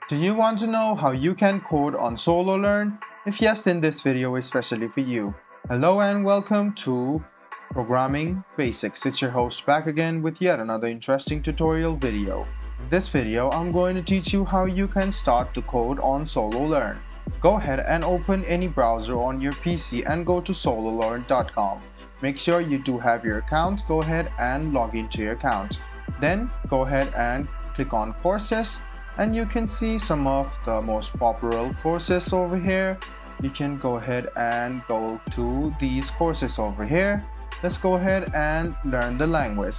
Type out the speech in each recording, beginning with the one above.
Do you want to know how you can code on SoloLearn? If yes, then this video is especially for you. Hello and welcome to Programming Basics. It's your host back again with yet another interesting tutorial video. In this video, I'm going to teach you how you can start to code on SoloLearn. Go ahead and open any browser on your PC and go to sololearn.com. Make sure you do have your account. Go ahead and log into your account. Then go ahead and click on Courses. And you can see some of the most popular courses over here. You can go ahead and go to these courses over here. Let's go ahead and learn the language.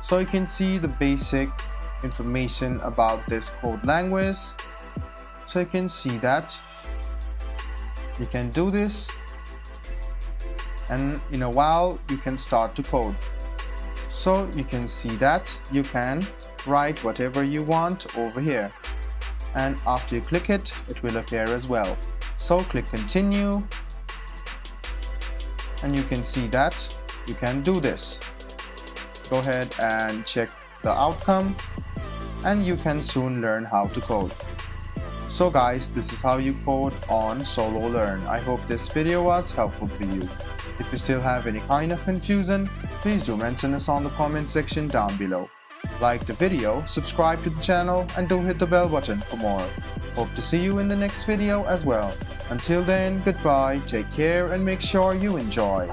So you can see the basic information about this code language. So you can see that you can do this, and in a while you can start to code. So you can see that you can write whatever you want over here, and after you click it, it will appear as well. So click continue, and you can see that you can do this. Go ahead and check the outcome, and you can soon learn how to code. So guys, this is how you code on SoloLearn. I hope this video was helpful for you. If you still have any kind of confusion, please do mention us on the comment section down below. Like the video, subscribe to the channel, and do hit the bell button for more. Hope to see you in the next video as well. Until then, goodbye, take care, and make sure you enjoy.